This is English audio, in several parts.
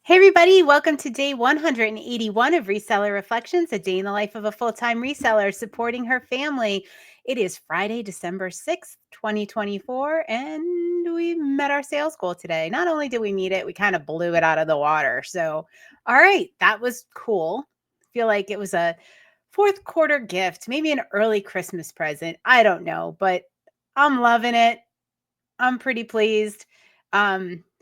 Hey, everybody, welcome to day 181 of Reseller Reflections, a day in the life of a full time reseller supporting her family. It is Friday, December 6th, 2024, and we met our sales goal today. Not only did we meet it, we kind of blew it out of the water. So, all right, that was cool. I feel like it was a fourth quarter gift, maybe an early Christmas present. I don't know, but I'm loving it. I'm pretty pleased.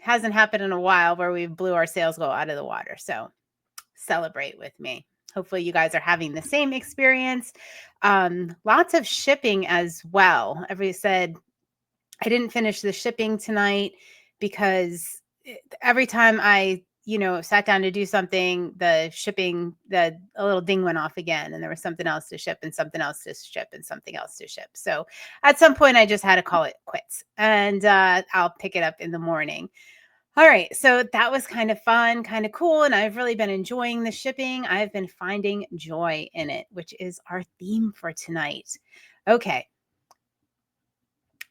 Hasn't happened in a while where we blew our sales goal out of the water. So celebrate with me. Hopefully you guys are having the same experience. Lots of shipping as well. Everybody said I didn't finish the shipping tonight because every time I sat down to do something, the shipping, a little ding went off again, and there was something else to ship and something else to ship and something else to ship. So at some point, I just had to call it quits, and I'll pick it up in the morning. All right, so that was kind of fun, kind of cool, and I've really been enjoying the shipping. I've been finding joy in it, which is our theme for tonight. Okay.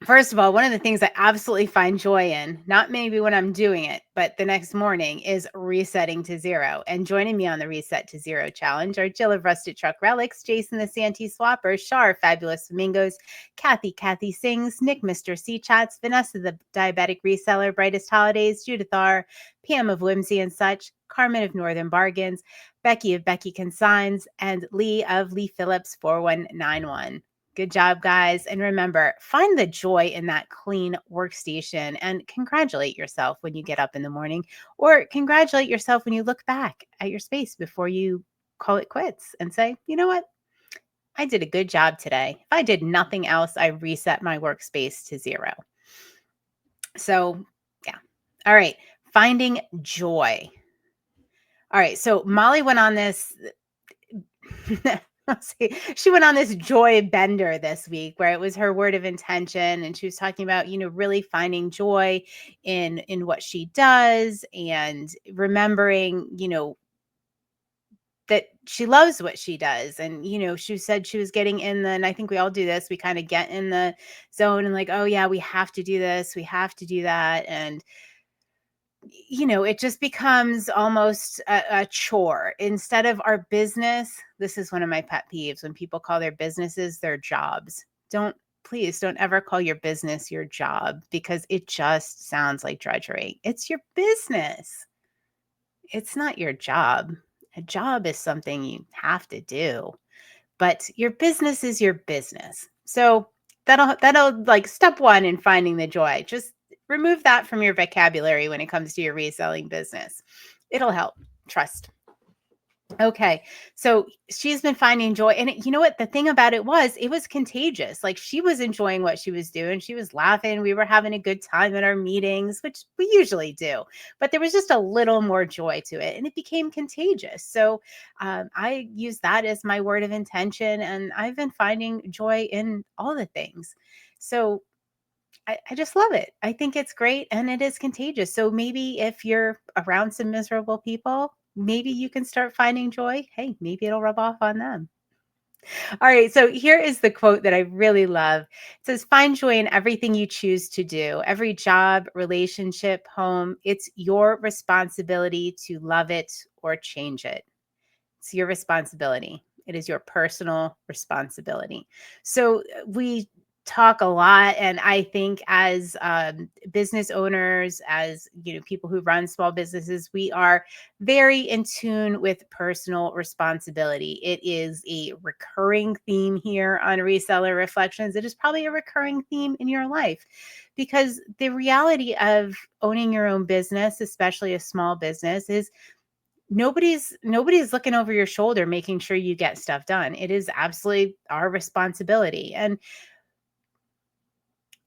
First of all, one of the things I absolutely find joy in, not maybe when I'm doing it, but the next morning, is resetting to zero. And joining me on the Reset to Zero challenge are Jill of Rusted Truck Relics, Jason the Santee Swapper, Char, Fabulous Flamingos, Kathy Singz, Nick, Mr. C Chats, Vanessa the Diabetic Reseller, Brightest Holidays, Judith R, Pam of Whimsy and Such, Carmen of Northern Bargains, Becky of Becky Consigns, and Lee of Lee Phillips 4191. Good job, guys. And remember, find the joy in that clean workstation and congratulate yourself when you get up in the morning, or congratulate yourself when you look back at your space before you call it quits and say, you know what? I did a good job today. If I did nothing else, I reset my workspace to zero. So, yeah. All right. Finding joy. All right. So, Molly went on this. She went on this joy bender this week where it was her word of intention, and she was talking about really finding joy in what she does, and remembering that she loves what she does. And she said she was getting in the, and I think we all do this, we kind of get in the zone and like, oh yeah, we have to do this, we have to do that, and it just becomes almost a chore instead of our business. This is one of my pet peeves, when people call their businesses their jobs. Please don't ever call your business your job, because it just sounds like drudgery. It's your business. It's not your job. A job is something you have to do, but your business is your business. So that'll like step one in finding the joy. Just remove that from your vocabulary when it comes to your reselling business. It'll help. Trust. Okay. So she's been finding joy. And you know what? The thing about it was contagious. Like, she was enjoying what she was doing. She was laughing. We were having a good time at our meetings, which we usually do. But there was just a little more joy to it, and it became contagious. So I use that as my word of intention. And I've been finding joy in all the things. So I just love it. I think it's great, and it is contagious. So maybe if you're around some miserable people, maybe you can start finding joy. Hey, maybe it'll rub off on them. All right. So here is the quote that I really love. It says, find joy in everything you choose to do. Every job, relationship, home, it's your responsibility to love it or change it. It's your responsibility. It is your personal responsibility. So we talk a lot, and I think as business owners, as people who run small businesses, we are very in tune with personal responsibility. It is a recurring theme here on Reseller Reflections. It is probably a recurring theme in your life, because the reality of owning your own business, especially a small business, is nobody's looking over your shoulder making sure you get stuff done. It is absolutely our responsibility. And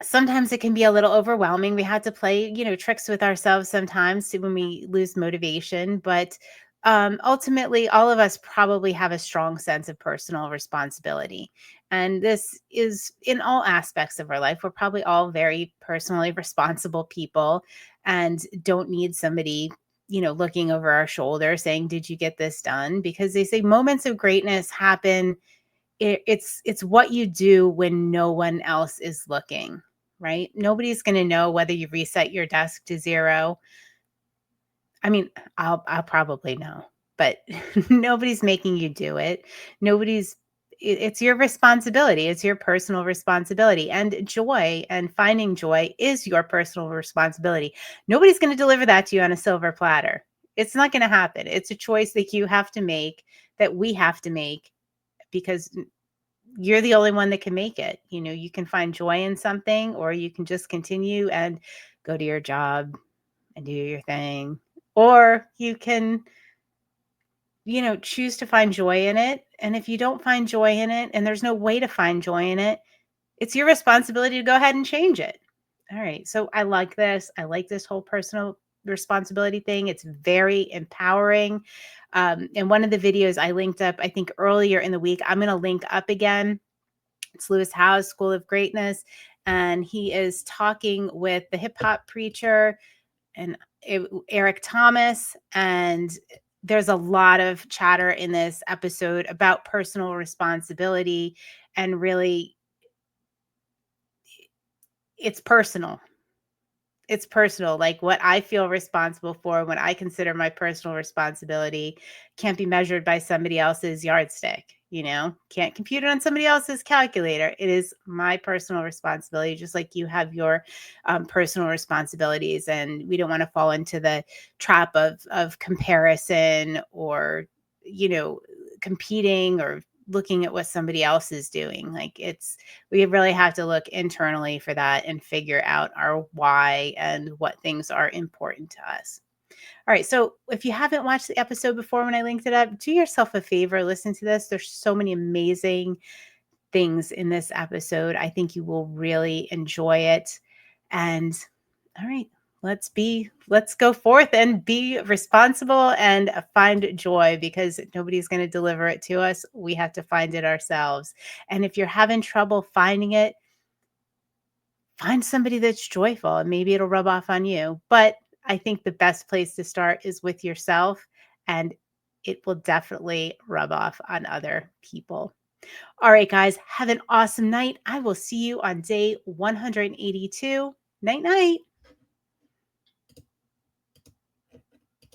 sometimes it can be a little overwhelming. We have to play, tricks with ourselves sometimes when we lose motivation. But ultimately, all of us probably have a strong sense of personal responsibility. And this is in all aspects of our life. We're probably all very personally responsible people, and don't need somebody looking over our shoulder saying, did you get this done? Because they say moments of greatness happen. It's what you do when no one else is looking, right? Nobody's going to know whether you reset your desk to zero. I mean, I'll probably know, but nobody's making you do it. Nobody's it's your responsibility. It's your personal responsibility. And joy and finding joy is your personal responsibility. Nobody's going to deliver that to you on a silver platter. It's not going to happen. It's a choice that you have to make, that we have to make, because you're the only one that can make it. You can find joy in something, or you can just continue and go to your job and do your thing. Or you can, choose to find joy in it. And if you don't find joy in it and there's no way to find joy in it, it's your responsibility to go ahead and change it. All right. So I like this. I like this whole personal responsibility thing. It's very empowering. And one of the videos I linked up, I think earlier in the week, I'm going to link up again. It's Lewis Howes, School of Greatness. And he is talking with the hip hop preacher and Eric Thomas. And there's a lot of chatter in this episode about personal responsibility, and really it's personal. It's personal. Like, what I feel responsible for, what I consider my personal responsibility, can't be measured by somebody else's yardstick, can't compute it on somebody else's calculator. It is my personal responsibility, just like you have your personal responsibilities. And we don't want to fall into the trap of comparison, or, you know, competing, or looking at what somebody else is doing. Like, we really have to look internally for that and figure out our why and what things are important to us. All right. So if you haven't watched the episode before when I linked it up, do yourself a favor, listen to this. There's so many amazing things in this episode. I think you will really enjoy it. And all right, let's go forth and be responsible and find joy, because nobody's going to deliver it to us. We have to find it ourselves. And if you're having trouble finding it, find somebody that's joyful, and maybe it'll rub off on you. But I think the best place to start is with yourself, and it will definitely rub off on other people. All right, guys, have an awesome night. I will see you on day 182. Night, night.